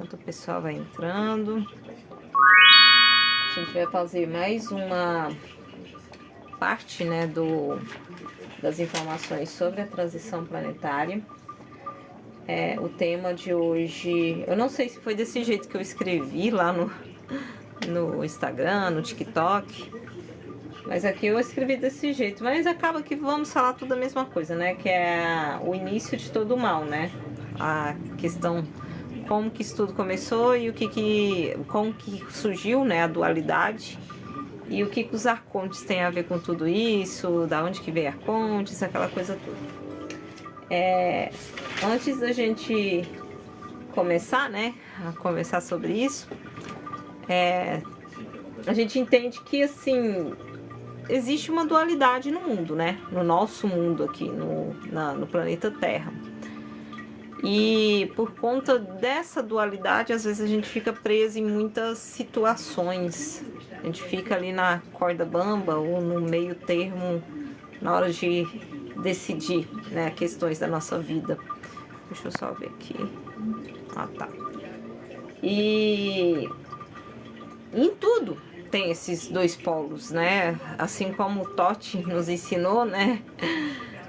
enquanto o pessoal vai entrando. A gente vai fazer mais uma parte, né, das informações sobre a transição planetária. O tema de hoje, eu não sei se foi desse jeito que eu escrevi lá no Instagram, no TikTok, mas aqui eu escrevi desse jeito, mas acaba que vamos falar tudo a mesma coisa, né, que é o início de todo o mal, né, a questão como que isso tudo começou e como que surgiu, né, a dualidade e o que os arcontes têm a ver com tudo isso, da onde que veio arcontes, aquela coisa toda. Antes da gente começar, né, a conversar sobre isso, a gente entende que, assim, existe uma dualidade no mundo, né, no nosso mundo aqui, no planeta Terra. E por conta dessa dualidade, às vezes a gente fica preso em muitas situações. A gente fica ali na corda bamba ou no meio termo na hora de decidir, né, questões da nossa vida. Deixa eu só ver aqui. Ah, tá. E em tudo tem esses dois polos, né? Assim como o Totti nos ensinou, né?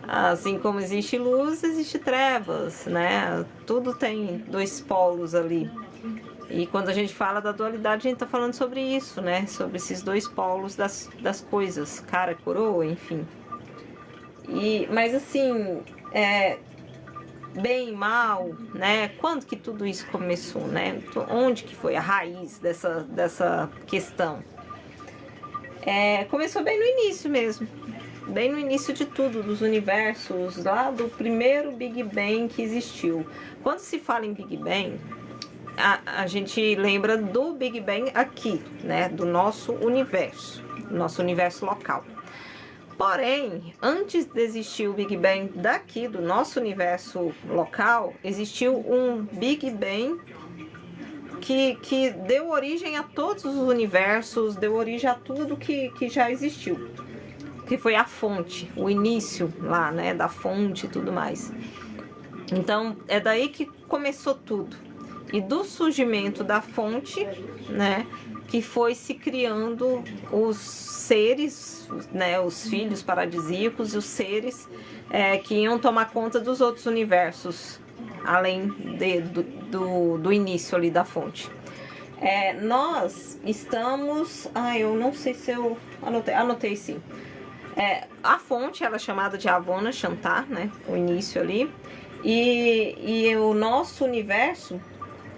Assim como existe luz, existe trevas, né? Tudo tem dois polos ali. E quando a gente fala da dualidade, a gente tá falando sobre isso, né? Sobre esses dois polos das coisas, cara, coroa, enfim. Mas assim, bem e mal, né? Quando que tudo isso começou, né? Onde que foi a raiz dessa questão? Começou bem no início mesmo. Bem no início de tudo, dos universos, lá do primeiro Big Bang que existiu. Quando se fala em Big Bang, a gente lembra do Big Bang aqui, né? Do nosso universo local. Porém, antes de existir o Big Bang daqui, do nosso universo local, existiu um Big Bang que deu origem a todos os universos, deu origem a tudo que já existiu. Que foi a fonte, o início lá, né, da fonte e tudo mais. Então, é daí que começou tudo. E do surgimento da fonte, né, que foi se criando os seres, né, os filhos paradisíacos e os seres que iam tomar conta dos outros universos, além do início ali da fonte. Nós estamos... eu não sei se eu anotei sim. A fonte, ela é chamada de Avona Shantar, né? O início ali. E o nosso universo,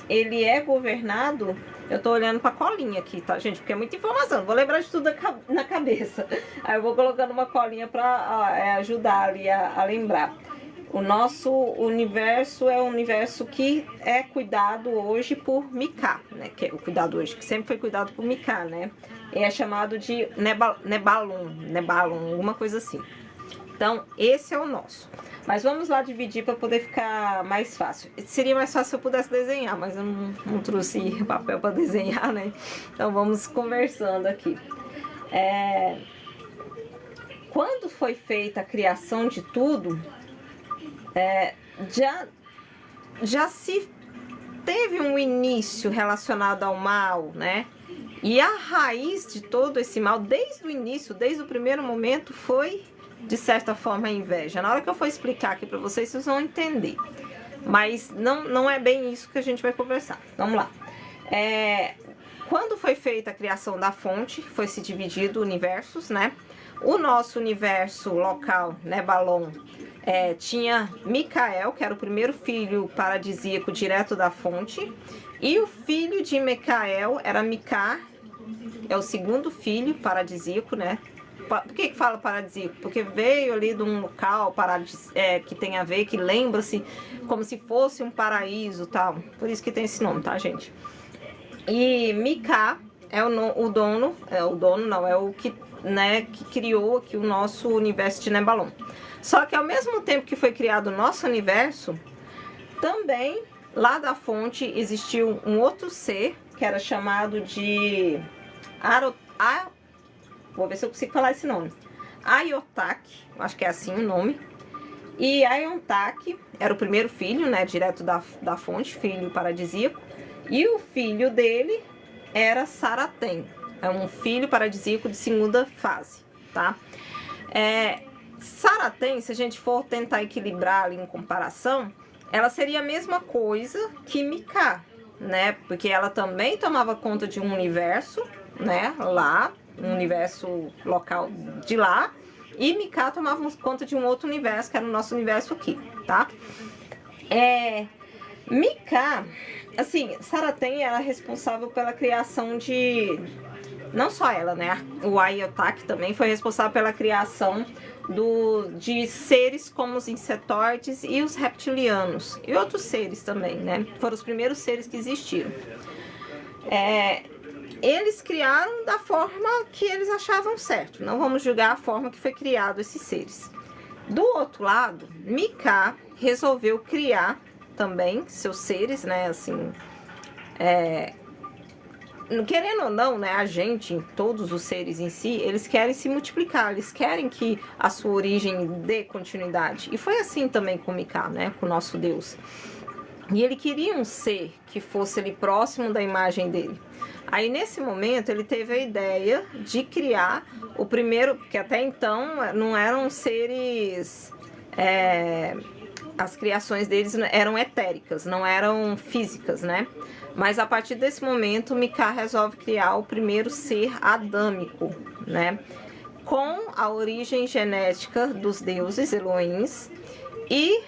ele é governado... Eu tô olhando pra colinha aqui, tá, gente? Porque é muita informação. Vou lembrar de tudo na cabeça. Aí eu vou colocando uma colinha pra ajudar ali a lembrar. O nosso universo é um universo que é cuidado hoje por Mika, né? Que é o cuidado hoje, que sempre foi cuidado por Mika, né? É chamado de Nebalon, alguma coisa assim. Então, esse é o nosso. Mas vamos lá dividir para poder ficar mais fácil. Seria mais fácil se eu pudesse desenhar, mas eu não trouxe papel para desenhar, né? Então, vamos conversando aqui. Quando foi feita a criação de tudo, já se teve um início relacionado ao mal, né? E a raiz de todo esse mal, desde o início, desde o primeiro momento, foi, de certa forma, a inveja. Na hora que eu for explicar aqui para vocês, vocês vão entender. Mas não é bem isso que a gente vai conversar. Vamos lá. Quando foi feita a criação da fonte, foi se dividido universos, né? O nosso universo local, né, Balon, tinha Micael, que era o primeiro filho paradisíaco direto da fonte. E o filho de Micael era Mika, é o segundo filho paradisíaco, né? Por que fala paradisíaco? Porque veio ali de um local que tem a ver, que lembra-se como se fosse um paraíso, tal. Por isso que tem esse nome, tá, gente? E Mika é o dono que, né, que criou aqui o nosso universo de Nebalon. Só que ao mesmo tempo que foi criado o nosso universo, também lá da fonte existiu um outro ser que era chamado de vou ver se eu consigo falar esse nome. Ayotak, acho que é assim o nome. E Ayotak era o primeiro filho, né, direto da fonte, filho paradisíaco. E o filho dele era Saratem, é um filho paradisíaco de segunda fase, tá? Saratem, se a gente for tentar equilibrar ali em comparação, ela seria a mesma coisa que Micá, né? Porque ela também tomava conta de um universo, né? Lá, um universo local de lá. E Micá tomava conta de um outro universo, que era o nosso universo aqui, tá? Micá, assim, Saratem era responsável pela criação de... Não só ela, né? O Aiotak também foi responsável pela criação de seres como os insetoides e os reptilianos. E outros seres também, né? Foram os primeiros seres que existiram. Eles criaram da forma que eles achavam certo. Não vamos julgar a forma que foi criado esses seres. Do outro lado, Micá resolveu criar também seus seres, né? Assim, querendo ou não, né, a gente, todos os seres em si, eles querem se multiplicar, eles querem que a sua origem dê continuidade. E foi assim também com Micá, né, com o nosso Deus. E ele queria um ser que fosse ali próximo da imagem dele. Aí nesse momento ele teve a ideia de criar o primeiro, porque até então não eram seres... as criações deles eram etéricas, não eram físicas, né? Mas a partir desse momento, Micá resolve criar o primeiro ser adâmico, né? Com a origem genética dos deuses Elohims e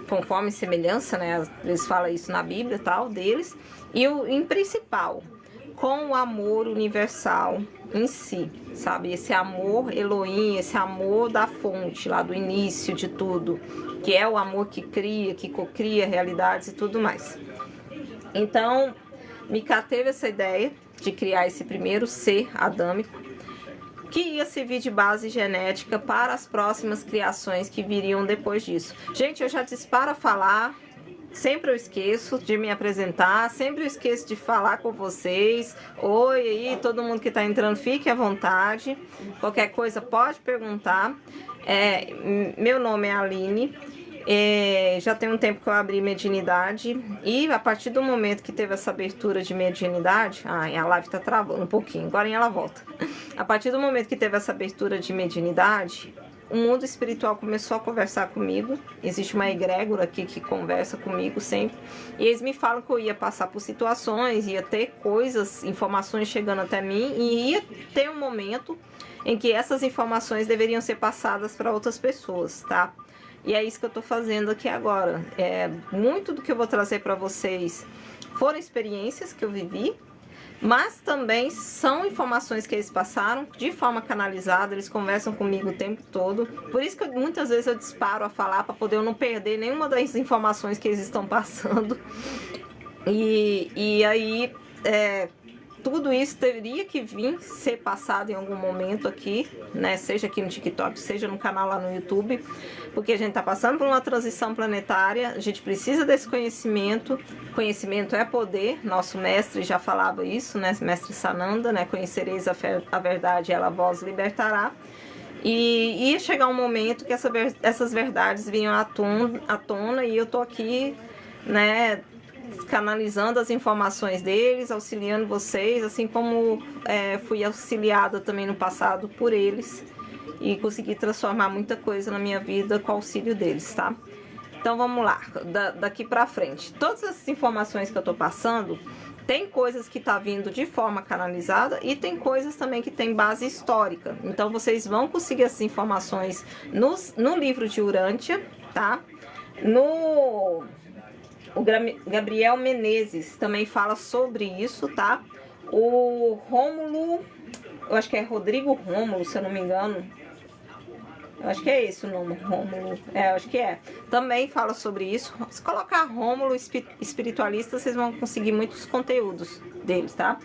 conforme semelhança, né? Eles falam isso na Bíblia, tal, deles. E em principal, com o amor universal em si, sabe? Esse amor Elohim, esse amor da fonte, lá do início de tudo, que é o amor que cria, que cocria realidades e tudo mais. Então, Micá teve essa ideia de criar esse primeiro ser adâmico, que ia servir de base genética para as próximas criações que viriam depois disso. Gente, eu já disparo a falar, sempre eu esqueço de me apresentar, sempre eu esqueço de falar com vocês. Oi aí, todo mundo que está entrando, fique à vontade. Qualquer coisa pode perguntar. Meu nome é Aline. Já tem um tempo que eu abri mediunidade e a partir do momento que teve essa abertura de mediunidade, a live tá travando um pouquinho, agora ela volta. A partir do momento que teve essa abertura de mediunidade, o mundo espiritual começou a conversar comigo. Existe uma egrégora aqui que conversa comigo sempre. E eles me falam que eu ia passar por situações, ia ter coisas, informações chegando até mim e ia ter um momento em que essas informações deveriam ser passadas para outras pessoas, tá? E é isso que eu tô fazendo aqui agora. Muito do que eu vou trazer para vocês foram experiências que eu vivi, mas também são informações que eles passaram de forma canalizada, eles conversam comigo o tempo todo. Por isso que muitas vezes eu disparo a falar para poder eu não perder nenhuma das informações que eles estão passando. E aí, tudo isso teria que vir ser passado em algum momento aqui, né? Seja aqui no TikTok, seja no canal lá no YouTube, porque a gente está passando por uma transição planetária, a gente precisa desse conhecimento. Conhecimento é poder, nosso mestre já falava isso, né? Mestre Sananda, né? Conhecereis a verdade, ela vos libertará. E ia chegar um momento que essas verdades vinham à tona e eu tô aqui, né? Canalizando as informações deles, auxiliando vocês, assim como fui auxiliada também no passado por eles e consegui transformar muita coisa na minha vida com o auxílio deles, tá? Então vamos lá, daqui pra frente. Todas essas informações que eu tô passando, tem coisas que tá vindo de forma canalizada e tem coisas também que tem base histórica. Então vocês vão conseguir essas informações no livro de Urântia, tá? O Gabriel Menezes também fala sobre isso, tá? O Rômulo, eu acho que é Rodrigo Rômulo, se eu não me engano. Eu acho que é esse o nome, Rômulo. Eu acho que é. Também fala sobre isso. Se colocar Rômulo espiritualista, vocês vão conseguir muitos conteúdos deles, tá?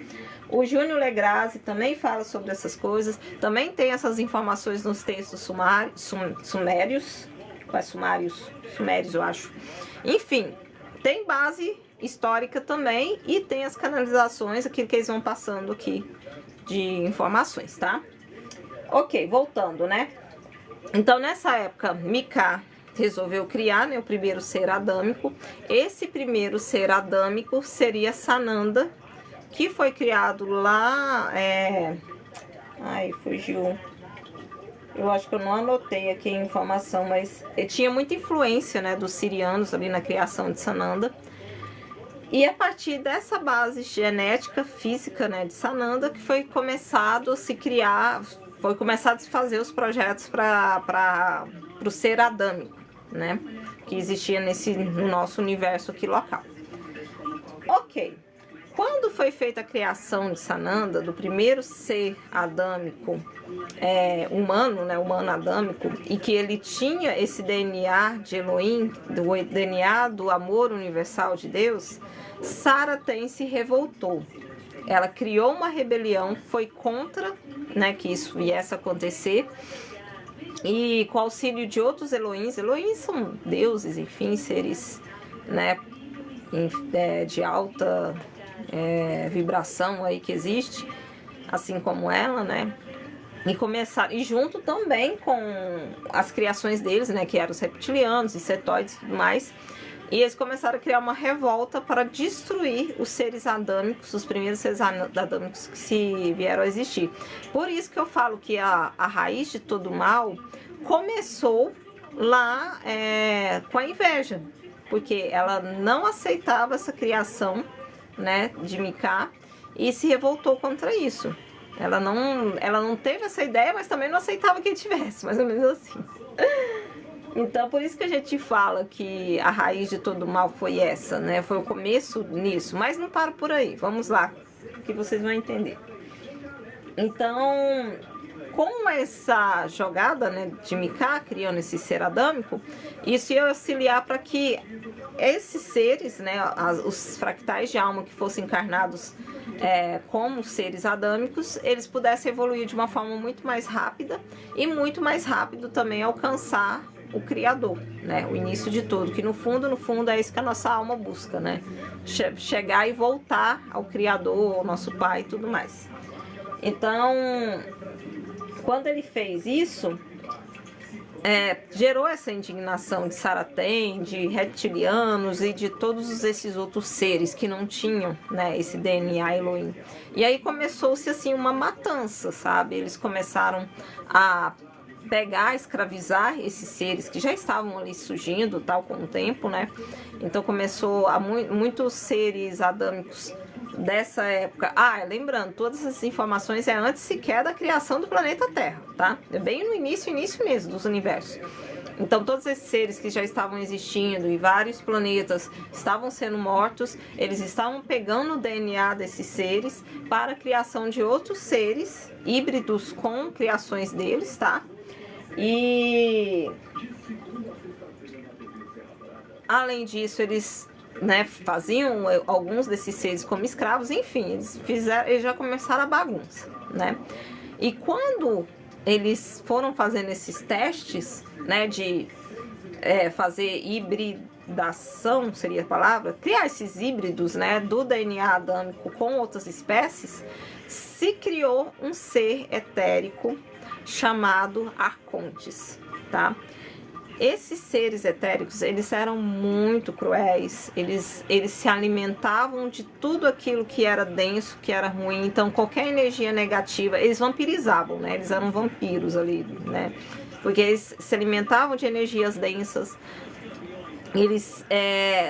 O Júnior Legrazi também fala sobre essas coisas. Também tem essas informações nos textos sumérios. Quais sumérios? Sumérios, eu acho. Enfim, tem base histórica também e tem as canalizações, aquilo que eles vão passando aqui de informações, tá? Ok, voltando, né? Então, nessa época, Micá resolveu criar, né, o primeiro ser adâmico. Esse primeiro ser adâmico seria Sananda, que foi criado lá... Ai, fugiu. Eu acho que eu não anotei aqui a informação, mas ele tinha muita influência, né, dos sirianos ali na criação de Sananda. E a partir dessa base genética, física, né, de Sananda, que foi começado a se criar, foi começado a se fazer os projetos para o ser adâmico, né, que existia no nosso universo aqui local. Ok. Quando foi feita a criação de Sananda, do primeiro ser adâmico humano, né, humano adâmico, e que ele tinha esse DNA de Elohim, do DNA do amor universal de Deus, Saraten se revoltou. Ela criou uma rebelião, foi contra, né, que isso viesse a acontecer, e com o auxílio de outros Elohims são deuses, enfim, seres, né, de alta vibração aí que existe, assim como ela, né? E junto também com as criações deles, né? Que eram os reptilianos, insetoides e tudo mais. E eles começaram a criar uma revolta para destruir os seres adâmicos, os primeiros seres adâmicos que se vieram a existir. Por isso que eu falo que a raiz de todo mal começou lá com a inveja, porque ela não aceitava essa criação, né, de Mika, e se revoltou contra isso. Ela não teve essa ideia, mas também não aceitava que ele tivesse, mais ou menos assim. Então, por isso que a gente fala que a raiz de todo mal foi essa, né? Foi o começo nisso, mas não para por aí. Vamos lá, que vocês vão entender. Então, com essa jogada, né, de Mika, criando esse ser adâmico, isso ia auxiliar para que esses seres, né, os fractais de alma que fossem encarnados como seres adâmicos, eles pudessem evoluir de uma forma muito mais rápida e muito mais rápido também alcançar o Criador, né, o início de tudo, que no fundo é isso que a nossa alma busca, né, chegar e voltar ao Criador, ao nosso Pai e tudo mais. Então, quando ele fez isso, gerou essa indignação de Saraten, de reptilianos e de todos esses outros seres que não tinham, né, esse DNA Elohim. E aí começou-se assim uma matança, sabe? Eles começaram a pegar, escravizar esses seres que já estavam ali surgindo, tal, com o tempo, né? Então começou a muitos seres adâmicos dessa época. Lembrando, todas essas informações antes sequer da criação do planeta Terra, tá? É bem no início mesmo dos universos. Então, todos esses seres que já estavam existindo e vários planetas estavam sendo mortos, eles estavam pegando o DNA desses seres para a criação de outros seres híbridos com criações deles, tá? E além disso, eles, né, faziam alguns desses seres como escravos, enfim, eles já começaram a bagunça, né? E quando eles foram fazendo esses testes, né, de fazer hibridação, seria a palavra, criar esses híbridos, né, do DNA adâmico com outras espécies, se criou um ser etérico chamado Arcontes, tá? Esses seres etéricos, eles eram muito cruéis, eles se alimentavam de tudo aquilo que era denso, que era ruim, então qualquer energia negativa, eles vampirizavam, né? Eles eram vampiros ali, né? Porque eles se alimentavam de energias densas, eles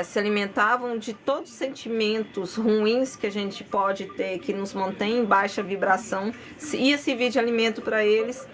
se alimentavam de todos os sentimentos ruins que a gente pode ter, que nos mantém em baixa vibração, ia servir de alimento para eles,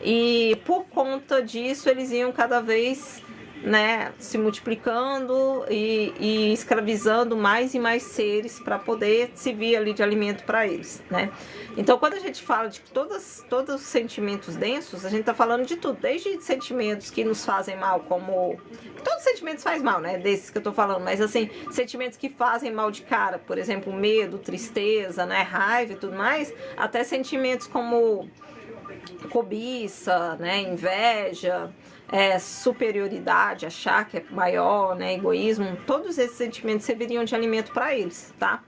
e por conta disso eles iam cada vez, né, se multiplicando e escravizando mais e mais seres para poder servir ali de alimento para eles, né? Então, quando a gente fala de todos os sentimentos densos, a gente está falando de tudo, desde sentimentos que nos fazem mal, como todos os sentimentos fazem mal, né? Desses que eu tô falando, mas assim, sentimentos que fazem mal de cara, por exemplo, medo, tristeza, né, raiva e tudo mais, até sentimentos como cobiça, né, inveja, superioridade, achar que é maior, né, egoísmo, todos esses sentimentos serviriam de alimento para eles, tá?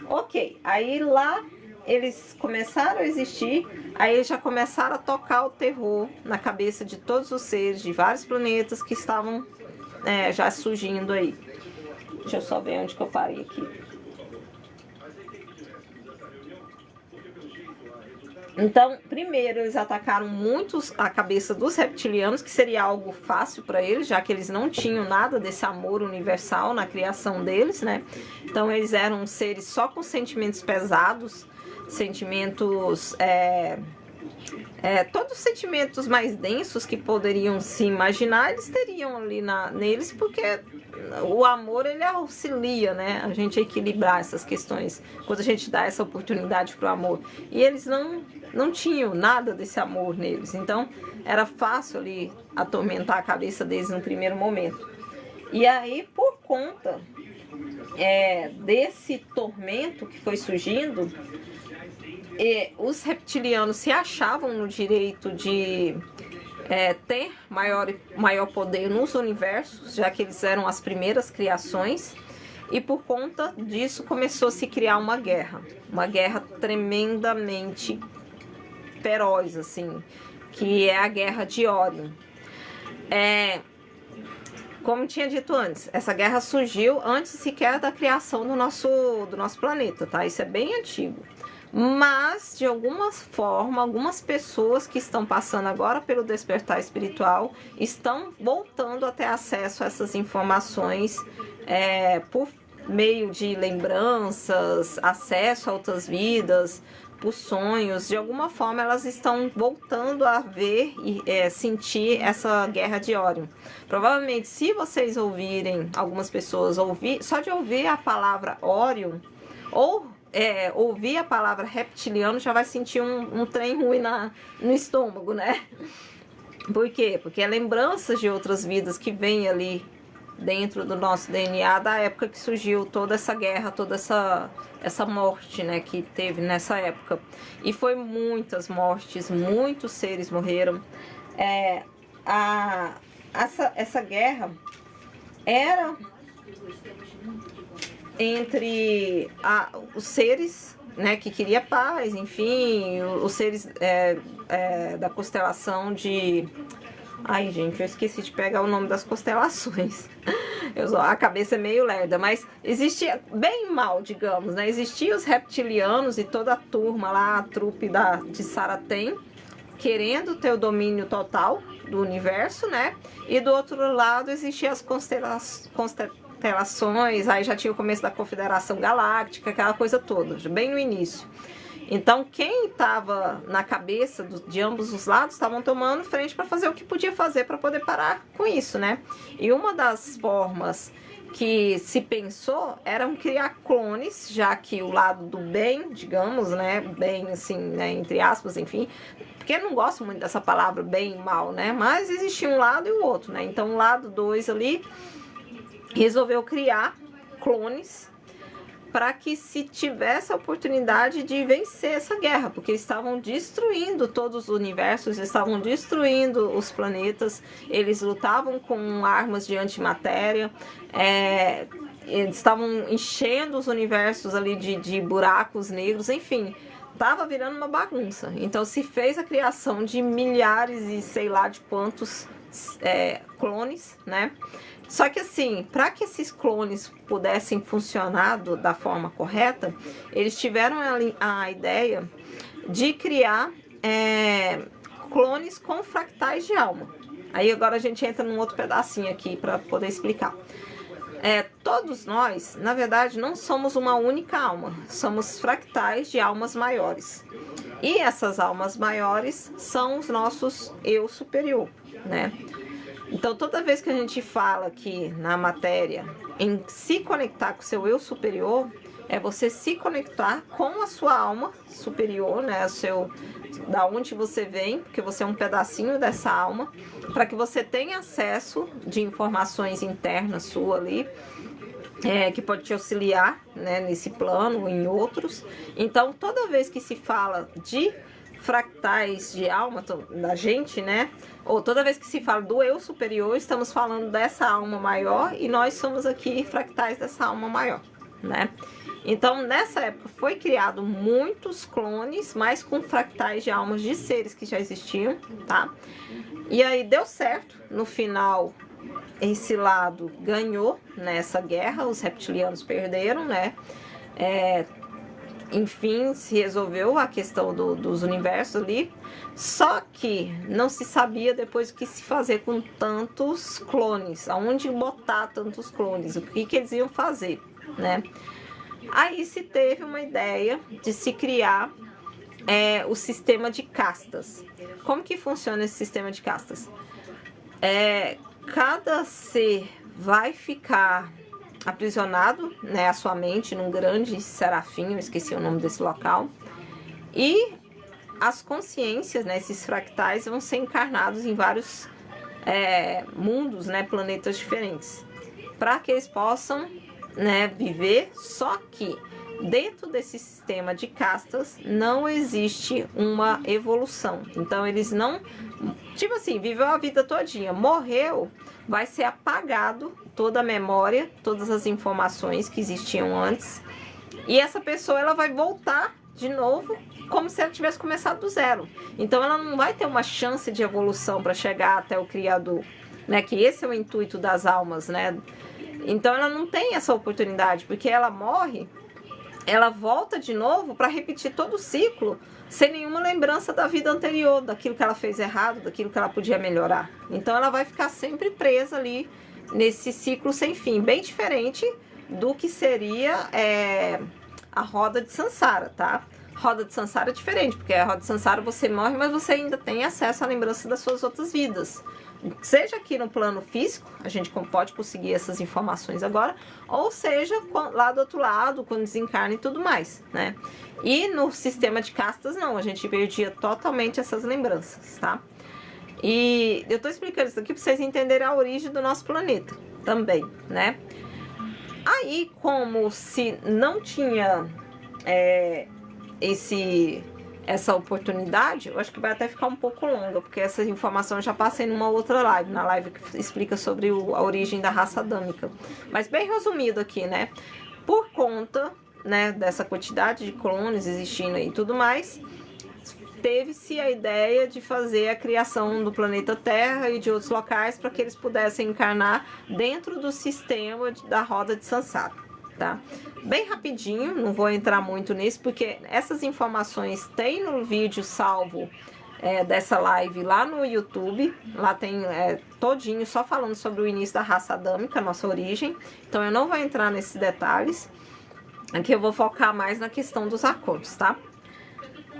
Ok, aí lá eles começaram a existir, aí eles já começaram a tocar o terror na cabeça de todos os seres de vários planetas que estavam já surgindo aí. Deixa eu só ver onde que eu parei aqui. Então, primeiro eles atacaram muito a cabeça dos reptilianos, que seria algo fácil para eles, já que eles não tinham nada desse amor universal na criação deles, né? Então eles eram seres só com sentimentos pesados, sentimentos... todos os sentimentos mais densos que poderiam se imaginar, eles teriam ali neles, porque o amor, ele auxilia, né, a gente a equilibrar essas questões, quando a gente dá essa oportunidade para o amor. E eles não tinham nada desse amor neles, então era fácil ali atormentar a cabeça deles no primeiro momento. E aí, por conta desse tormento que foi surgindo, os reptilianos se achavam no direito de ter maior poder nos universos, já que eles eram as primeiras criações, e por conta disso começou a se criar uma guerra tremendamente feroz, assim, que é a Guerra de Órion. Como tinha dito antes, essa guerra surgiu antes sequer da criação do nosso planeta, tá? Isso é bem antigo. Mas, de alguma forma, algumas pessoas que estão passando agora pelo despertar espiritual estão voltando a ter acesso a essas informações por meio de lembranças, acesso a outras vidas, por sonhos. De alguma forma, elas estão voltando a ver e sentir essa guerra de Órion. Provavelmente, se vocês ouvirem, algumas pessoas só de ouvir a palavra Órion, ou ouvir a palavra reptiliano, já vai sentir um trem ruim no estômago, né? Por quê? Porque é lembranças de outras vidas que vêm ali dentro do nosso DNA, da época que surgiu toda essa guerra, toda essa morte, né, que teve nessa época. E foi muitas mortes, muitos seres morreram. Essa guerra era entre os seres, né, que queria paz, enfim, os seres da constelação de... Ai, gente, eu esqueci de pegar o nome das constelações. A cabeça é meio lerda, mas existia bem mal, digamos, né? Existiam os reptilianos e toda a turma lá, a trupe de Saratem, querendo ter o domínio total do universo, né? E do outro lado existiam as constelações, aí já tinha o começo da Confederação Galáctica, aquela coisa toda, bem no início. Então, quem estava na cabeça de ambos os lados estavam tomando frente para fazer o que podia fazer para poder parar com isso, né? E uma das formas que se pensou eram criar clones, já que o lado do bem, digamos, né? Bem, assim, né? Entre aspas, enfim. Porque eu não gosto muito dessa palavra bem e mal, né? Mas existia um lado e o outro, né? Então, o lado 2 ali resolveu criar clones para que se tivesse a oportunidade de vencer essa guerra, porque eles estavam destruindo todos os universos, eles estavam destruindo os planetas, eles lutavam com armas de antimatéria, eles estavam enchendo os universos ali de buracos negros, enfim, estava virando uma bagunça. Então se fez a criação de milhares e sei lá de quantos clones, né? Só que assim, para que esses clones pudessem funcionar da forma correta, eles tiveram a ideia de criar clones com fractais de alma. Aí agora a gente entra num outro pedacinho aqui para poder explicar. Todos nós, na verdade, não somos uma única alma, somos fractais de almas maiores. E essas almas maiores são os nossos eu superior, né? Então, toda vez que a gente fala aqui na matéria em se conectar com o seu eu superior, é você se conectar com a sua alma superior, né? Da onde você vem, porque você é um pedacinho dessa alma, para que você tenha acesso de informações internas sua ali, que pode te auxiliar, né, nesse plano ou em outros. Então, toda vez que se fala de fractais de alma da gente, né? Ou toda vez que se fala do eu superior, estamos falando dessa alma maior e nós somos aqui fractais dessa alma maior, né? Então, nessa época, foi criado muitos clones, mas com fractais de almas de seres que já existiam, tá? E aí deu certo. No final, esse lado ganhou nessa guerra, os reptilianos perderam, né? Enfim, se resolveu a questão dos universos ali. Só que não se sabia depois o que se fazer com tantos clones, aonde botar tantos clones, o que eles iam fazer, né? Aí se teve uma ideia de se criar o sistema de castas. Como que funciona esse sistema de castas? Cada ser vai ficar aprisionado, né, a sua mente num grande serafim, eu esqueci o nome desse local, e as consciências, né, esses fractais, vão ser encarnados em vários mundos, né, planetas diferentes, para que eles possam, né, viver. Só que dentro desse sistema de castas não existe uma evolução. Então eles não, tipo assim, viveu a vida todinha, morreu, vai ser apagado toda a memória, todas as informações que existiam antes, e essa pessoa ela vai voltar de novo como se ela tivesse começado do zero. Então ela não vai ter uma chance de evolução para chegar até o Criador, né? Que esse é o intuito das almas, né? Então ela não tem essa oportunidade, porque ela morre, ela volta de novo para repetir todo o ciclo, sem nenhuma lembrança da vida anterior, daquilo que ela fez errado, daquilo que ela podia melhorar. Então ela vai ficar sempre presa ali nesse ciclo sem fim, bem diferente do que seria a roda de Sansara, tá? Roda de Sansara é diferente, porque a roda de Sansara você morre, mas você ainda tem acesso à lembrança das suas outras vidas. Seja aqui no plano físico, a gente pode conseguir essas informações agora, ou seja lá do outro lado, quando desencarna e tudo mais, né? E no sistema de castas não, a gente perdia totalmente essas lembranças, tá? E eu tô explicando isso aqui para vocês entenderem a origem do nosso planeta também, né? Aí, como se não tinha essa oportunidade, eu acho que vai até ficar um pouco longa, porque essa informação eu já passei numa outra live, na live que explica sobre a origem da raça adâmica. Mas bem resumido aqui, né? Por conta, né, dessa quantidade de clones existindo e tudo mais, teve-se a ideia de fazer a criação do planeta Terra e de outros locais para que eles pudessem encarnar dentro do sistema da roda de Sansara, tá? Bem rapidinho, não vou entrar muito nisso, porque essas informações tem no vídeo salvo dessa live lá no YouTube. Lá tem todinho só falando sobre o início da raça adâmica, nossa origem. Então eu não vou entrar nesses detalhes. Aqui eu vou focar mais na questão dos arcontes, tá?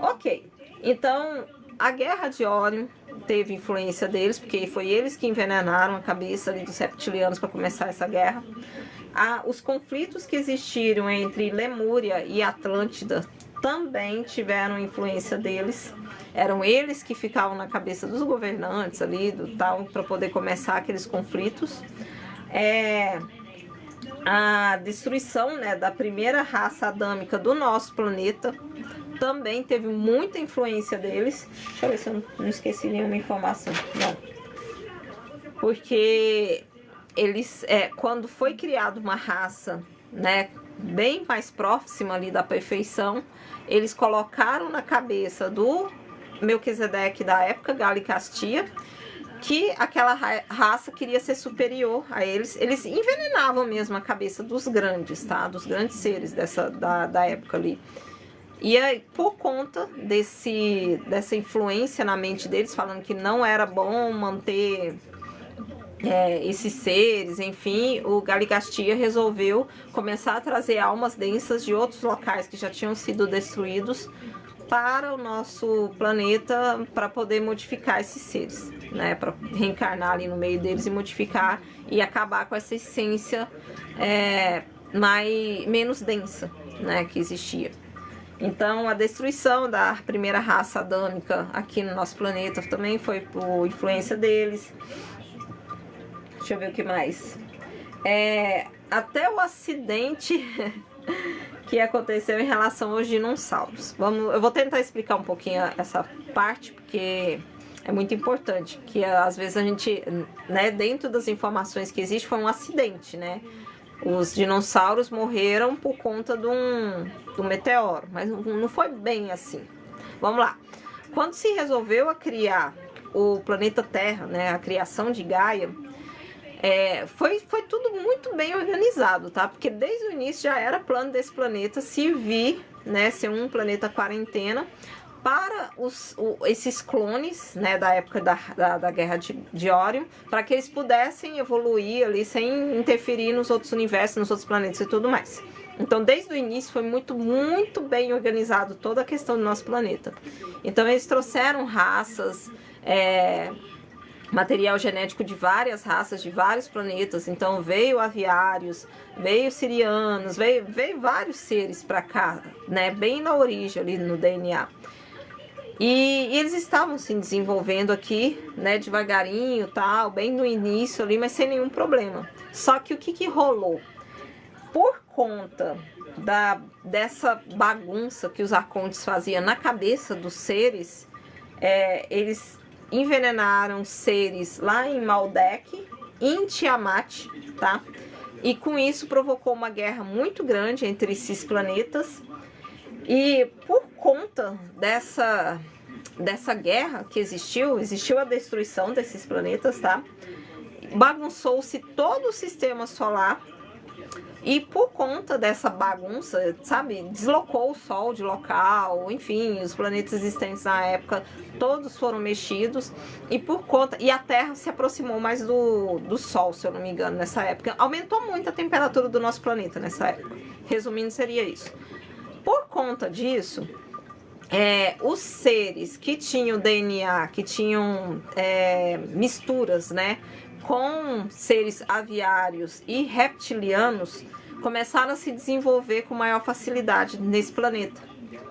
Ok, então a Guerra de Órion teve influência deles, porque foi eles que envenenaram a cabeça ali dos reptilianos para começar essa guerra. Os conflitos que existiram entre Lemúria e Atlântida também tiveram influência deles. Eram eles que ficavam na cabeça dos governantes ali, para poder começar aqueles conflitos. A destruição, né, da primeira raça adâmica do nosso planeta também teve muita influência deles. Deixa eu ver se eu não esqueci nenhuma informação. Não. Porque eles, quando foi criada uma raça, né, bem mais próxima ali da perfeição, eles colocaram na cabeça do Melquisedeque da época, Galicastia, que aquela raça queria ser superior a eles. Eles envenenavam mesmo a cabeça dos grandes, tá? Dos grandes seres da época ali. E aí, por conta dessa influência na mente deles, falando que não era bom manter esses seres, enfim, o Galicastia resolveu começar a trazer almas densas de outros locais que já tinham sido destruídos para o nosso planeta, para poder modificar esses seres, né, para reencarnar ali no meio deles e modificar e acabar com essa essência menos densa, né, que existia. Então, a destruição da primeira raça adâmica aqui no nosso planeta também foi por influência deles. Deixa eu ver o que mais. Até o acidente que aconteceu em relação aos dinossauros. Eu vou tentar explicar um pouquinho essa parte, porque é muito importante. Que às vezes a gente, né, dentro das informações que existem, foi um acidente, né? Os dinossauros morreram por conta de um meteoro, mas não foi bem assim. Vamos lá. Quando se resolveu a criar o planeta Terra, né, a criação de Gaia, foi tudo muito bem organizado, tá? Porque desde o início já era plano desse planeta se vir, né, ser um planeta quarentena para esses clones, né, da época da Guerra de Orion, para que eles pudessem evoluir ali sem interferir nos outros universos, nos outros planetas e tudo mais. Então, desde o início foi muito bem organizado toda a questão do nosso planeta. Então, eles trouxeram raças, material genético de várias raças, de vários planetas. Então, veio aviários, veio sirianos, veio vários seres para cá, né, bem na origem ali no DNA. E eles estavam se desenvolvendo aqui, né, devagarinho, tal, bem no início ali, mas sem nenhum problema. Só que o que rolou? Por conta dessa bagunça que os arcontes faziam na cabeça dos seres, eles envenenaram seres lá em Maldek, em Tiamat, tá? E com isso provocou uma guerra muito grande entre esses planetas. E por conta dessa guerra que existiu a destruição desses planetas, tá? Bagunçou-se todo o sistema solar. E por conta dessa bagunça, sabe, deslocou o Sol de local, enfim, os planetas existentes na época, todos foram mexidos. E a Terra se aproximou mais do Sol, se eu não me engano, nessa época. Aumentou muito a temperatura do nosso planeta nessa época. Resumindo, seria isso. Por conta disso, os seres que tinham DNA, que tinham misturas, né, com seres aviários e reptilianos, começaram a se desenvolver com maior facilidade nesse planeta,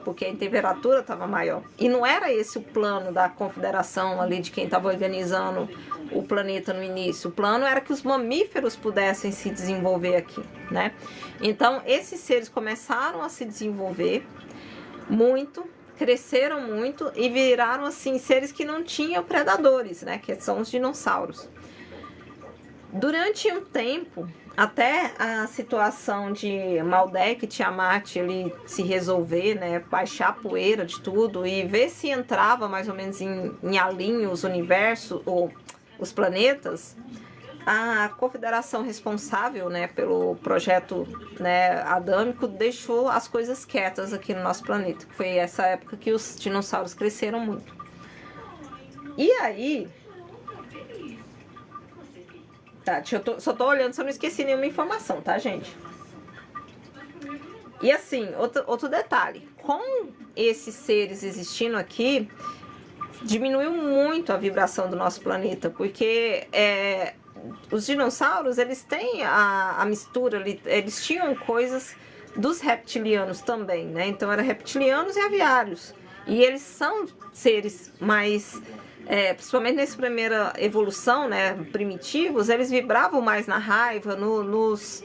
porque a temperatura estava maior. E não era esse o plano da confederação ali, de quem estava organizando o planeta no início. O plano era que os mamíferos pudessem se desenvolver aqui, né? Então, esses seres começaram a se desenvolver muito, cresceram muito e viraram, assim, seres que não tinham predadores, né? Que são os dinossauros. Durante um tempo, até a situação de Maldek e Tiamat ele se resolver, né, baixar a poeira de tudo e ver se entrava mais ou menos em alinho os universos ou os planetas, a confederação responsável, né, pelo projeto, né, adâmico deixou as coisas quietas aqui no nosso planeta. Foi essa época que os dinossauros cresceram muito. E aí... Tá, só tô olhando se eu não esqueci nenhuma informação, tá, gente? E assim, outro detalhe. Com esses seres existindo aqui, diminuiu muito a vibração do nosso planeta, porque os dinossauros, eles têm a mistura, eles tinham coisas dos reptilianos também, né? Então, eram reptilianos e aviários. E eles são seres mais... principalmente nessa primeira evolução, né, primitivos, eles vibravam mais na raiva, nos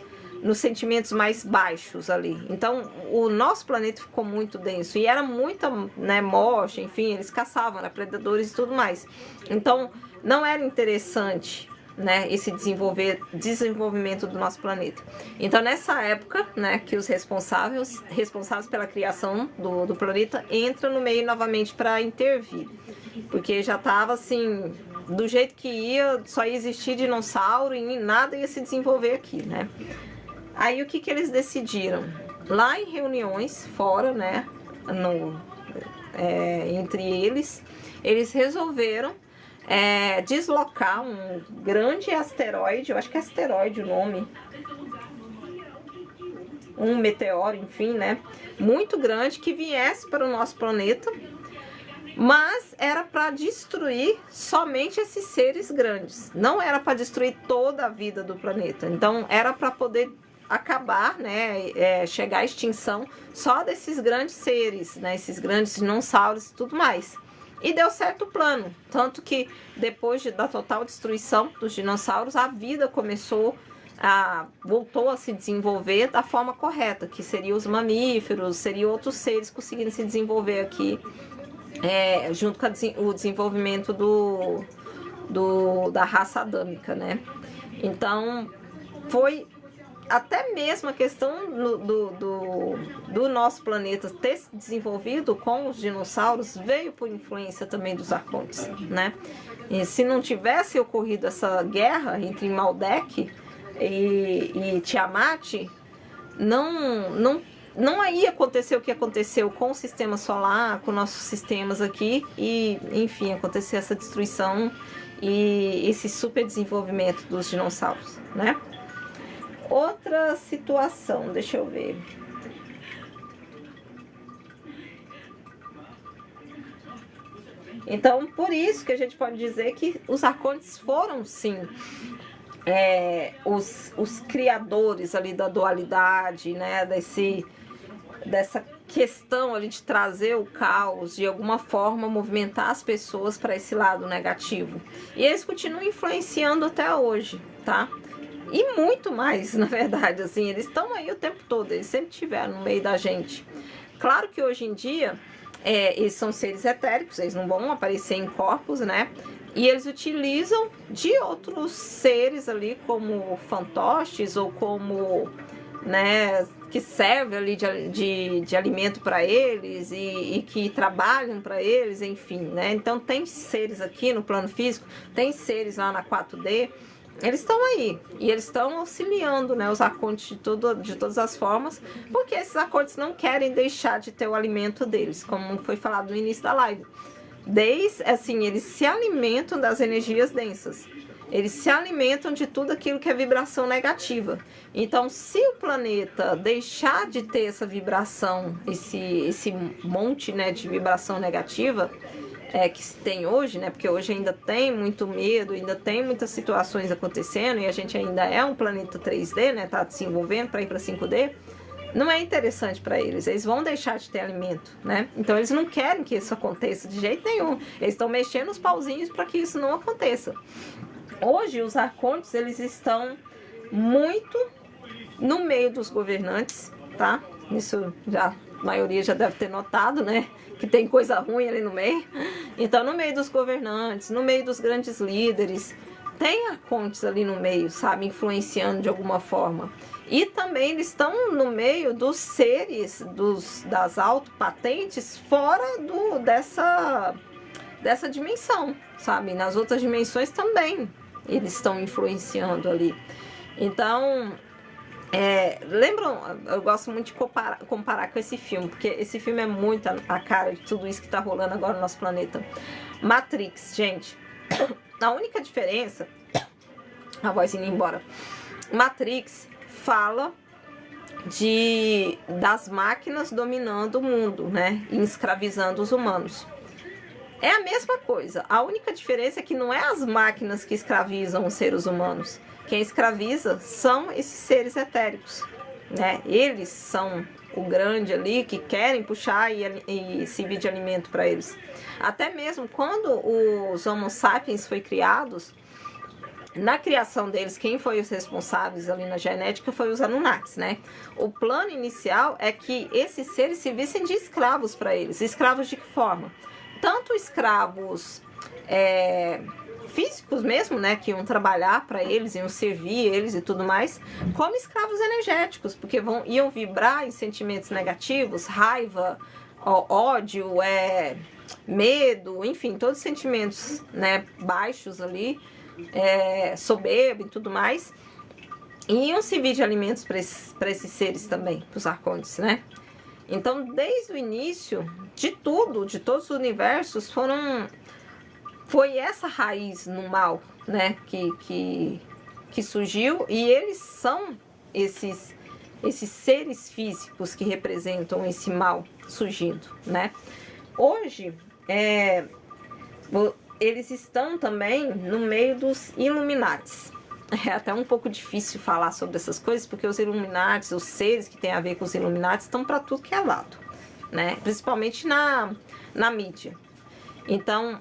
sentimentos mais baixos ali. Então, o nosso planeta ficou muito denso e era muita, né, morte, enfim, eles caçavam, né, predadores e tudo mais. Então, não era interessante, né, esse desenvolvimento do nosso planeta. Então, nessa época, né, que os responsáveis pela criação do planeta entram no meio novamente para intervir. Porque já estava assim, do jeito que ia, só ia existir dinossauro e nada ia se desenvolver aqui, né? Aí o que eles decidiram? Lá em reuniões fora, né, entre eles resolveram deslocar um grande asteroide, eu acho que é asteroide o nome, um meteoro, enfim, né, muito grande, que viesse para o nosso planeta. Mas era para destruir somente esses seres grandes. Não era para destruir toda a vida do planeta. Então, era para poder acabar, né, chegar à extinção só desses grandes seres, né, esses grandes dinossauros e tudo mais. E deu certo o plano. Tanto que depois da total destruição dos dinossauros, a vida voltou a se desenvolver da forma correta, que seriam os mamíferos, seriam outros seres conseguindo se desenvolver aqui. Junto com o desenvolvimento da raça adâmica, né? Então, foi até mesmo a questão do nosso planeta ter se desenvolvido com os dinossauros veio por influência também dos arcontes, né? E se não tivesse ocorrido essa guerra entre Maldek e Tiamat, não ia acontecer o que aconteceu com o sistema solar, com nossos sistemas aqui, e enfim, acontecer essa destruição e esse super desenvolvimento dos dinossauros, né? Outra situação, deixa eu ver. Então, por isso que a gente pode dizer que os arcontes foram, sim, os criadores ali da dualidade, né? Dessa questão ali de trazer o caos, de alguma forma movimentar as pessoas para esse lado negativo. E eles continuam influenciando até hoje, tá? E muito mais, na verdade, assim, eles estão aí o tempo todo, eles sempre estiveram no meio da gente. Claro que hoje em dia, eles são seres etéricos, eles não vão aparecer em corpos, né? E eles utilizam de outros seres ali, como fantoches ou como, né, que serve ali de alimento para eles e que trabalham para eles, enfim, né? Então tem seres aqui no plano físico, tem seres lá na 4D, eles estão aí e eles estão auxiliando, né, os arcontes de todas as formas, porque esses arcontes não querem deixar de ter o alimento deles, como foi falado no início da live. Eles se alimentam das energias densas. Eles se alimentam de tudo aquilo que é vibração negativa. Então, se o planeta deixar de ter essa vibração, esse monte, né, de vibração negativa que se tem hoje, né, porque hoje ainda tem muito medo, ainda tem muitas situações acontecendo e a gente ainda é um planeta 3D, né, tá se envolvendo para ir para 5D, não é interessante para eles. Eles vão deixar de ter alimento, né? Então, eles não querem que isso aconteça de jeito nenhum. Eles estão mexendo os pauzinhos para que isso não aconteça. Hoje, os arcontes, eles estão muito no meio dos governantes, tá? Isso a maioria já deve ter notado, né? Que tem coisa ruim ali no meio. Então, no meio dos governantes, no meio dos grandes líderes, tem arcontes ali no meio, sabe? Influenciando de alguma forma. E também eles estão no meio dos seres, das autopatentes, fora dessa dimensão, sabe? Nas outras dimensões também eles estão influenciando ali. Então, lembram, eu gosto muito de comparar com esse filme, porque esse filme é muito a cara de tudo isso que tá rolando agora no nosso planeta. Matrix, gente. A única diferença, a voz indo embora, Matrix fala das máquinas dominando o mundo, né, e escravizando os humanos. É a mesma coisa, a única diferença é que não é as máquinas que escravizam os seres humanos. Quem escraviza são esses seres etéricos, né? Eles são o grande ali que querem puxar e servir de alimento para eles. Até mesmo quando os Homo sapiens foi criados, na criação deles, quem foi os responsáveis ali na genética foi os Anunnakis, né? O plano inicial é que esses seres servissem de escravos para eles. Escravos de que forma? Tanto escravos físicos mesmo, né, que iam trabalhar para eles, iam servir eles e tudo mais, como escravos energéticos, porque iam vibrar em sentimentos negativos, raiva, ódio, medo, enfim, todos os sentimentos, né, baixos ali, soberba e tudo mais, e iam servir de alimentos para esses seres também, para os arcontes, né? Então, desde o início de tudo, de todos os universos, foi essa raiz no mal, né, que surgiu, e eles são esses seres físicos que representam esse mal surgindo, né? Hoje, eles estão também no meio dos Illuminatis. É até um pouco difícil falar sobre essas coisas, porque os Illuminatis, os seres que têm a ver com os Illuminatis, estão para tudo que é lado, né? Principalmente na mídia. Então,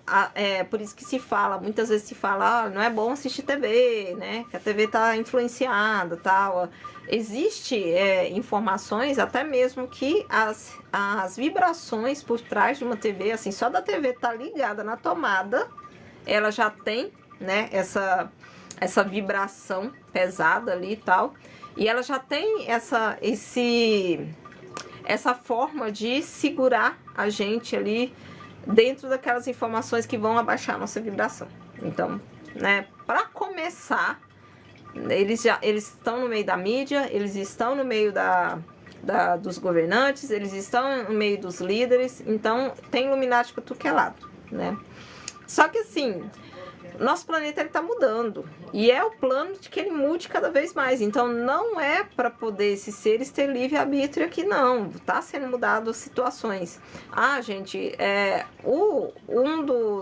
por isso que se fala, muitas vezes se fala, não é bom assistir TV, né? Que a TV está influenciada, tal. Existe informações, até mesmo que as vibrações por trás de uma TV, assim, só da TV estar ligada na tomada, ela já tem, né, essa vibração pesada ali e tal. E ela já tem essa forma de segurar a gente ali dentro daquelas informações que vão abaixar a nossa vibração. Então, né, para começar, eles estão no meio da mídia, eles estão no meio dos governantes, eles estão no meio dos líderes, então tem Illuminati para tudo que é lado, né? Só que assim, nosso planeta está mudando e é o plano de que ele mude cada vez mais. Então não é para poder esses seres ter livre-arbítrio aqui, não. Está sendo mudado situações. Gente,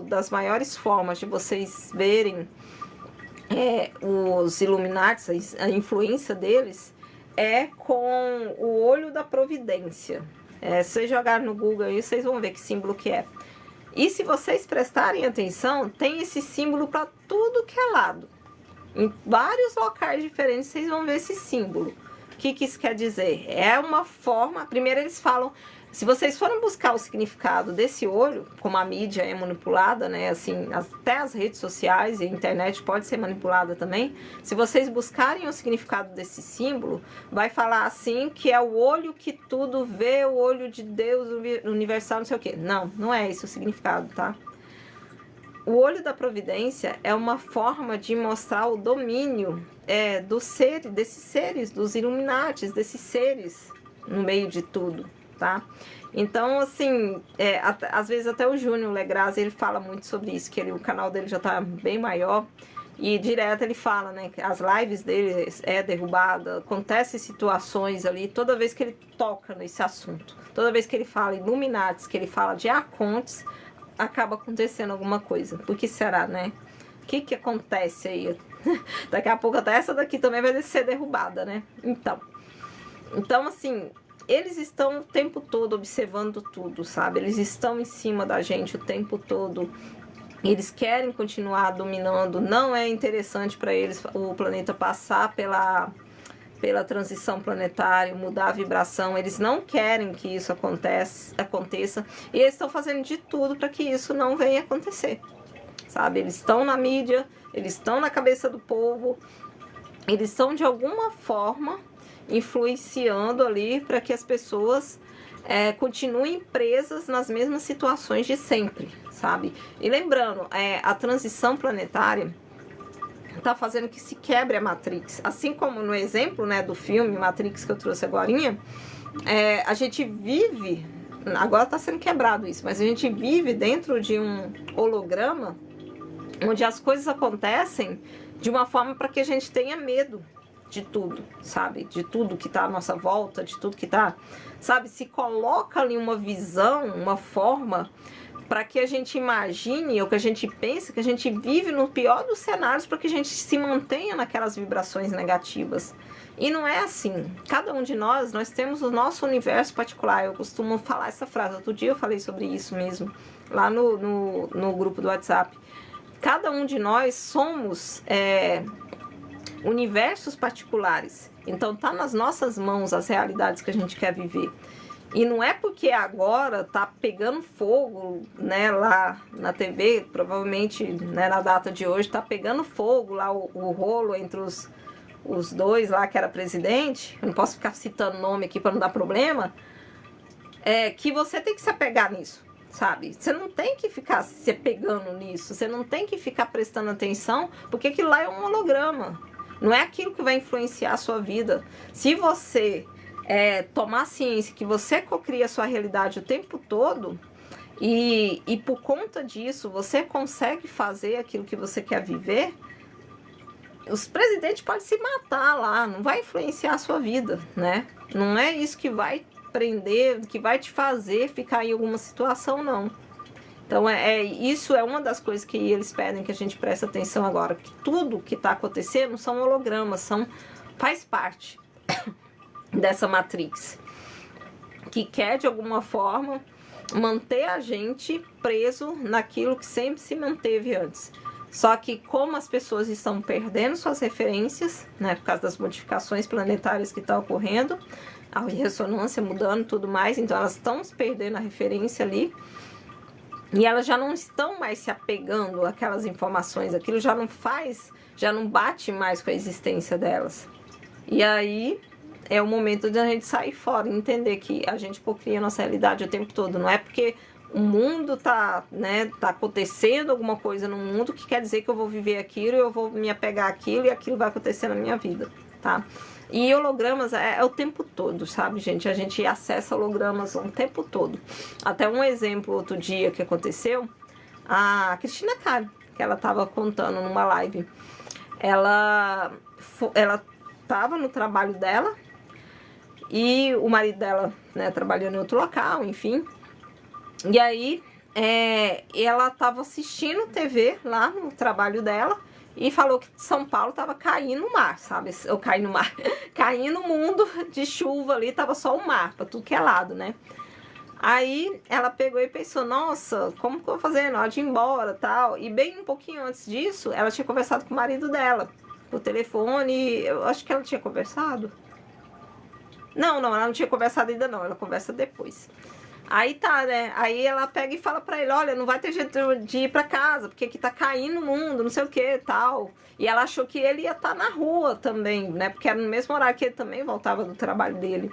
das maiores formas de vocês verem os Illuminati, a influência deles, é com o olho da providência. Se vocês jogarem no Google aí, vocês vão ver que símbolo que é. E se vocês prestarem atenção, tem esse símbolo para tudo que é lado. Em vários locais diferentes vocês vão ver esse símbolo. O que isso quer dizer? É uma forma... Primeiro eles falam... Se vocês forem buscar o significado desse olho, como a mídia é manipulada, né? Assim, até as redes sociais e a internet pode ser manipulada também. Se vocês buscarem o significado desse símbolo, vai falar assim que é o olho que tudo vê, o olho de Deus universal, não sei o quê. Não, não é esse o significado, tá? O olho da providência é uma forma de mostrar o domínio desses seres, dos Illuminatis, desses seres no meio de tudo. Tá? Então, assim, às vezes até o Júnior Legraz, ele fala muito sobre isso, que o canal dele já tá bem maior, e direto ele fala, né, que as lives dele derrubada, acontecem situações ali, toda vez que ele toca nesse assunto, toda vez que ele fala Illuminatis, que ele fala de arcontes, acaba acontecendo alguma coisa. Por que será, né? O que acontece aí? Daqui a pouco até essa daqui também vai ser derrubada, né? Então assim... Eles estão o tempo todo observando tudo, sabe? Eles estão em cima da gente o tempo todo. Eles querem continuar dominando. Não é interessante para eles o planeta passar pela transição planetária, mudar a vibração. Eles não querem que isso aconteça. E eles estão fazendo de tudo para que isso não venha acontecer, sabe? Eles estão na mídia, eles estão na cabeça do povo. Eles estão, de alguma forma... influenciando ali para que as pessoas continuem presas nas mesmas situações de sempre, sabe? E lembrando, a transição planetária está fazendo que se quebre a Matrix. Assim como no exemplo, né, do filme Matrix que eu trouxe agorinha, a gente vive, agora está sendo quebrado isso, mas a gente vive dentro de um holograma onde as coisas acontecem de uma forma para que a gente tenha medo de tudo, sabe? De tudo que tá à nossa volta, de tudo que tá, sabe? Se coloca ali uma visão, uma forma para que a gente imagine, ou que a gente pense, que a gente vive no pior dos cenários para que a gente se mantenha naquelas vibrações negativas. E não é assim. Cada um de nós temos o nosso universo particular. Eu costumo falar essa frase. Outro dia eu falei sobre isso mesmo, lá no grupo do WhatsApp. Cada um de nós somos... universos particulares. Então tá nas nossas mãos as realidades que a gente quer viver. E não é porque agora tá pegando fogo, né, lá na TV, provavelmente, né, na data de hoje tá pegando fogo lá o rolo entre os dois lá que era presidente. Eu não posso ficar citando nome aqui para não dar problema. Que você tem que se apegar nisso, sabe? Você não tem que ficar se apegando nisso, você não tem que ficar prestando atenção, porque aquilo lá é um holograma. Não é aquilo que vai influenciar a sua vida. Se você tomar ciência que você cocria a sua realidade o tempo todo, e por conta disso você consegue fazer aquilo que você quer viver, os presidentes podem se matar lá, não vai influenciar a sua vida, né? Não é isso que vai prender, que vai te fazer ficar em alguma situação, não. Então, isso é uma das coisas que eles pedem que a gente preste atenção agora. Que tudo que está acontecendo são hologramas, faz parte dessa Matrix. Que quer, de alguma forma, manter a gente preso naquilo que sempre se manteve antes. Só que como as pessoas estão perdendo suas referências, né, por causa das modificações planetárias que estão ocorrendo, a ressonância mudando e tudo mais, então elas estão perdendo a referência ali. E elas já não estão mais se apegando àquelas informações, aquilo já não bate mais com a existência delas. E aí é o momento de a gente sair fora e entender que a gente cocria a nossa realidade o tempo todo. Não é porque o mundo tá acontecendo alguma coisa no mundo que quer dizer que eu vou viver aquilo, eu vou me apegar àquilo e aquilo vai acontecer na minha vida, tá? E hologramas é o tempo todo, sabe, gente? A gente acessa hologramas o tempo todo. Até um exemplo outro dia que aconteceu, a Cristina Cari, que ela tava contando numa live. Ela tava no trabalho dela e o marido dela, né, trabalhando em outro local, enfim. E aí, ela tava assistindo TV lá no trabalho dela e falou que São Paulo tava caindo no mar, sabe? Ou caindo no mar, caindo no mundo de chuva ali, tava só o mar, pra tudo que é lado, né? Aí ela pegou e pensou, nossa, como que eu vou fazer na hora de ir embora, tal? E bem um pouquinho antes disso, ela tinha conversado com o marido dela, por telefone, eu acho que ela tinha conversado. Não, ela não tinha conversado ainda não, ela conversa depois. Aí tá, né? Aí ela pega e fala pra ele, olha, não vai ter jeito de ir pra casa, porque aqui tá caindo o mundo, não sei o que, tal. E ela achou que ele ia estar na rua também, né? Porque era no mesmo horário que ele também voltava do trabalho dele.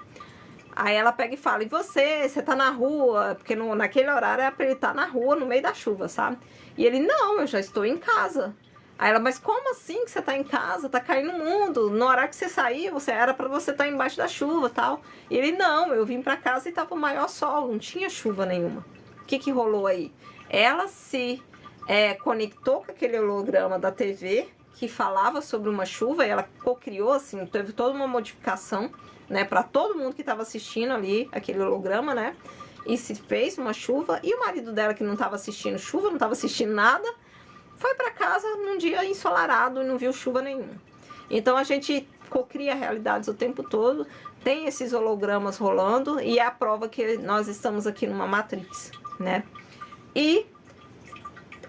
Aí ela pega e fala, e você tá na rua? Porque naquele horário era pra ele estar na rua, no meio da chuva, sabe? E ele, não, eu já estou em casa. Aí ela, mas como assim que você tá em casa? Tá caindo o mundo. No horário que você saía, era pra você estar embaixo da chuva, tal. E ele, não, eu vim pra casa e tava o maior sol, não tinha chuva nenhuma. O que rolou aí? Ela se conectou com aquele holograma da TV, que falava sobre uma chuva, e ela cocriou, assim, teve toda uma modificação, né, pra todo mundo que tava assistindo ali, aquele holograma, né? E se fez uma chuva, e o marido dela, que não tava assistindo chuva, não tava assistindo nada, foi para casa num dia ensolarado e não viu chuva nenhuma. Então a gente cocria realidades o tempo todo, tem esses hologramas rolando e é a prova que nós estamos aqui numa matrix, né? E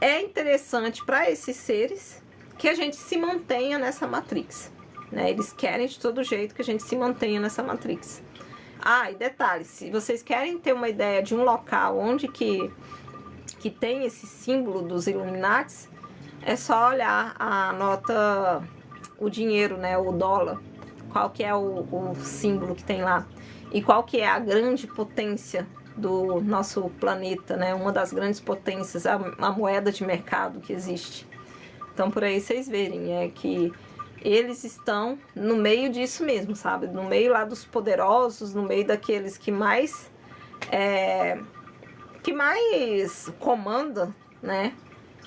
é interessante para esses seres que a gente se mantenha nessa matrix, né? Eles querem de todo jeito que a gente se mantenha nessa matrix. Ah, e detalhe, se vocês querem ter uma ideia de um local onde que tem esse símbolo dos Illuminatis, é só olhar a nota, o dinheiro, né, o dólar, qual que é o símbolo que tem lá e qual que é a grande potência do nosso planeta, né, uma das grandes potências, a moeda de mercado que existe. Então por aí vocês verem, é que eles estão no meio disso mesmo, sabe, no meio lá dos poderosos, no meio daqueles que mais comanda, né?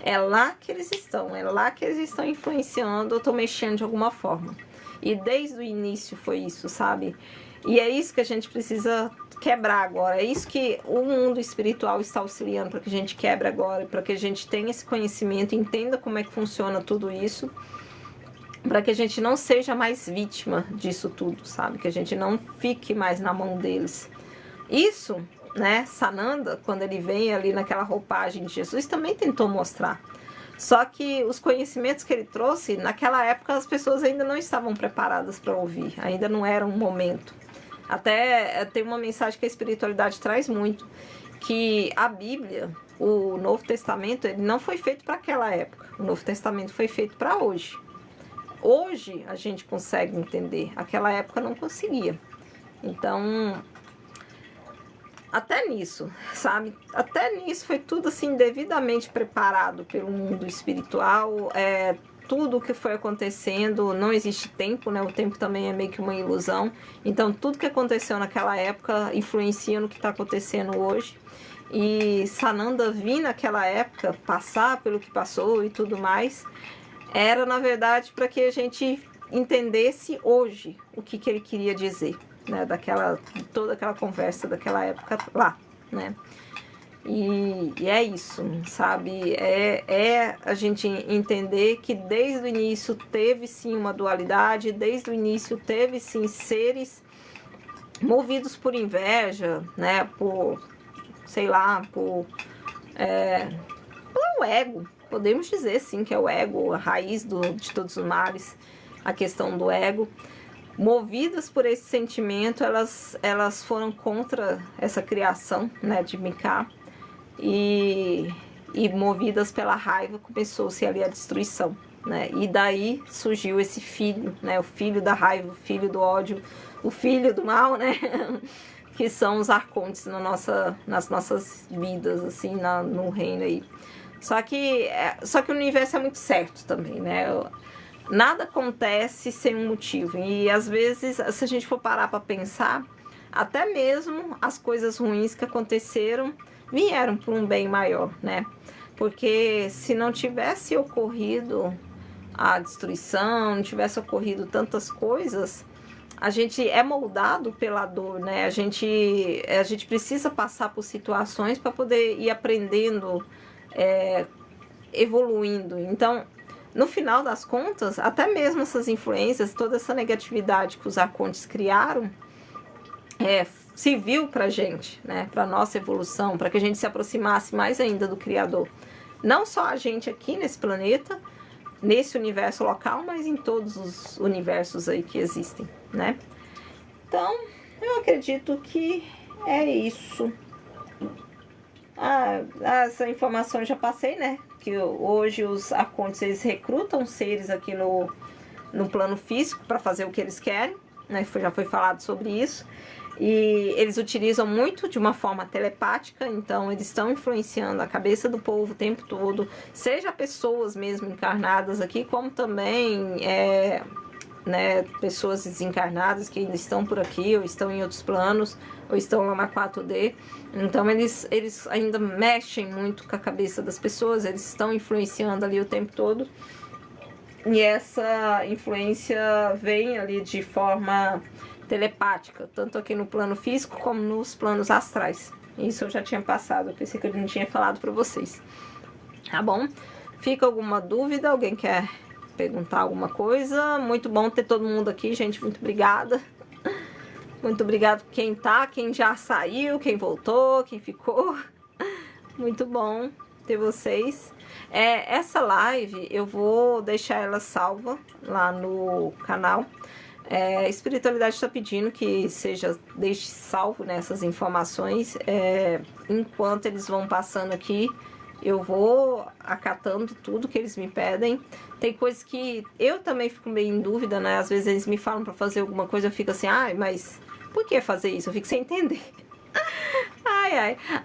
É lá que eles estão, influenciando, eu estou mexendo de alguma forma. E desde o início foi isso, sabe? E é isso que a gente precisa quebrar agora. É isso que o mundo espiritual está auxiliando para que a gente quebre agora, para que a gente tenha esse conhecimento, entenda como é que funciona tudo isso, para que a gente não seja mais vítima disso tudo, sabe? Que a gente não fique mais na mão deles. Isso, né, Sananda, quando ele vem ali naquela roupagem de Jesus, também tentou mostrar. Só que os conhecimentos que ele trouxe, naquela época as pessoas ainda não estavam preparadas para ouvir, ainda não era um momento. Até tem uma mensagem que a espiritualidade traz muito, que a Bíblia, o Novo Testamento, ele não foi feito para aquela época. O Novo Testamento foi feito para hoje. Hoje a gente consegue entender, aquela época não conseguia. Então, até nisso, sabe? Até nisso foi tudo assim devidamente preparado pelo mundo espiritual. Tudo o que foi acontecendo, não existe tempo, né? O tempo também é meio que uma ilusão. Então, tudo que aconteceu naquela época influencia no que está acontecendo hoje. E Sananda vir naquela época, passar pelo que passou e tudo mais, era, na verdade, para que a gente entendesse hoje o que ele queria dizer, né, toda aquela conversa daquela época lá, né? E é isso, sabe? É a gente entender que desde o início teve sim uma dualidade, desde o início teve sim seres movidos por inveja, né? Por, sei lá, pelo ego. Podemos dizer sim que é o ego, a raiz de todos os males, a questão do ego. Movidas por esse sentimento, elas foram contra essa criação, né, de Mika, e movidas pela raiva começou-se ali a destruição, né? E daí surgiu esse filho, né? O filho da raiva, o filho do ódio, o filho do mal, né? Que são os arcontes nas nossas vidas, assim, no reino aí. Só que o universo é muito certo também, né? Nada acontece sem um motivo. E às vezes, se a gente for parar para pensar, até mesmo as coisas ruins que aconteceram vieram para um bem maior, né? Porque se não tivesse ocorrido a destruição, não tivesse ocorrido tantas coisas, a gente é moldado pela dor, né? A gente precisa passar por situações para poder ir aprendendo, evoluindo. Então, no final das contas, até mesmo essas influências, toda essa negatividade que os arcontes criaram, serviu para a gente, né? Para nossa evolução, para que a gente se aproximasse mais ainda do Criador. Não só a gente aqui nesse planeta, nesse universo local, mas em todos os universos aí que existem, né? Então, eu acredito que é isso. Essa informação eu já passei, né? Que hoje os arcontes, eles recrutam seres aqui no plano físico para fazer o que eles querem, né? Já foi falado sobre isso. E eles utilizam muito de uma forma telepática, então eles estão influenciando a cabeça do povo o tempo todo, seja pessoas mesmo encarnadas aqui, como também né, pessoas desencarnadas que ainda estão por aqui, ou estão em outros planos, ou estão lá na 4D. Então eles ainda mexem muito com a cabeça das pessoas, eles estão influenciando ali o tempo todo. E essa influência vem ali de forma telepática, tanto aqui no plano físico como nos planos astrais. Isso eu já tinha passado, eu pensei que eu não tinha falado para vocês. Tá bom? Fica alguma dúvida? Alguém quer perguntar alguma coisa? Muito bom ter todo mundo aqui, gente, muito obrigada. Muito obrigada por quem tá, quem já saiu, quem voltou, quem ficou. Muito bom ter vocês. Essa live eu vou deixar ela salva lá no canal. A espiritualidade está pedindo que deixe salvo nessas informações. Enquanto eles vão passando aqui, eu vou acatando tudo que eles me pedem. Tem coisas que eu também fico meio em dúvida, né? Às vezes eles me falam para fazer alguma coisa, eu fico assim, mas por que fazer isso? Eu fico sem entender.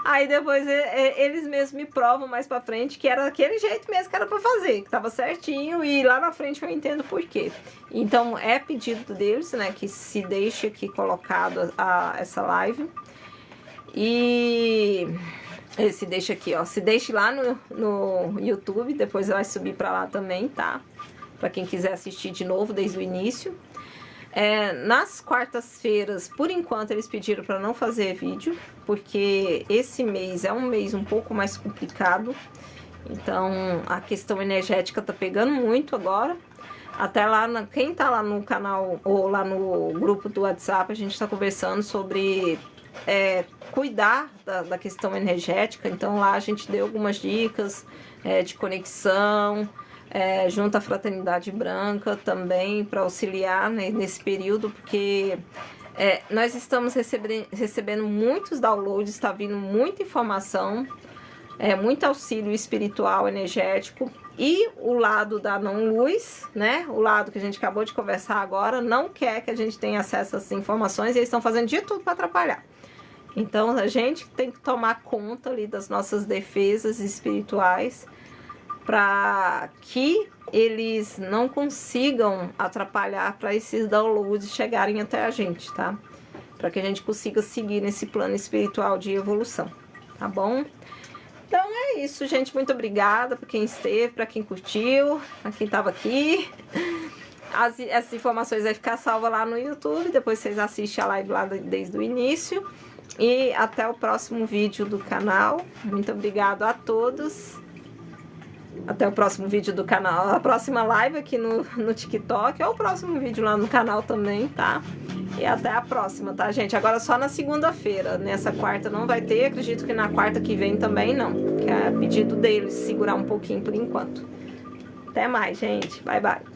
Aí depois eles mesmos me provam mais pra frente que era daquele jeito mesmo que era pra fazer, que tava certinho, e lá na frente eu entendo por quê. Então é pedido deles, né, que se deixe aqui colocado essa live. E se deixa aqui, ó, se deixe lá no YouTube, depois vai subir pra lá também, tá? Pra quem quiser assistir de novo desde o início. Nas quartas-feiras, por enquanto, eles pediram para não fazer vídeo, porque esse mês é um mês um pouco mais complicado. Então, a questão energética tá pegando muito agora. Até lá, quem tá lá no canal ou lá no grupo do WhatsApp, a gente tá conversando sobre cuidar da questão energética. Então, lá a gente deu algumas dicas de conexão, junto à Fraternidade Branca também, para auxiliar, né, nesse período, porque nós estamos recebendo muitos downloads, está vindo muita informação, muito auxílio espiritual, energético, e o lado da não-luz, né, o lado que a gente acabou de conversar agora, não quer que a gente tenha acesso a essas informações, e eles estão fazendo de tudo para atrapalhar. Então a gente tem que tomar conta ali das nossas defesas espirituais, para que eles não consigam atrapalhar para esses downloads chegarem até a gente, tá? Para que a gente consiga seguir nesse plano espiritual de evolução, tá bom? Então é isso, gente. Muito obrigada por quem esteve, para quem curtiu, para quem estava aqui. Essas informações vai ficar salva lá no YouTube, depois vocês assistem a live lá desde o início. E até o próximo vídeo do canal. Muito obrigada a todos. Até o próximo vídeo do canal, a próxima live aqui no TikTok, ou o próximo vídeo lá no canal também, tá? E até a próxima, tá, gente? Agora só na segunda-feira, nessa quarta não vai ter, acredito que na quarta que vem também não, que é pedido deles segurar um pouquinho por enquanto. Até mais, gente. Bye, bye.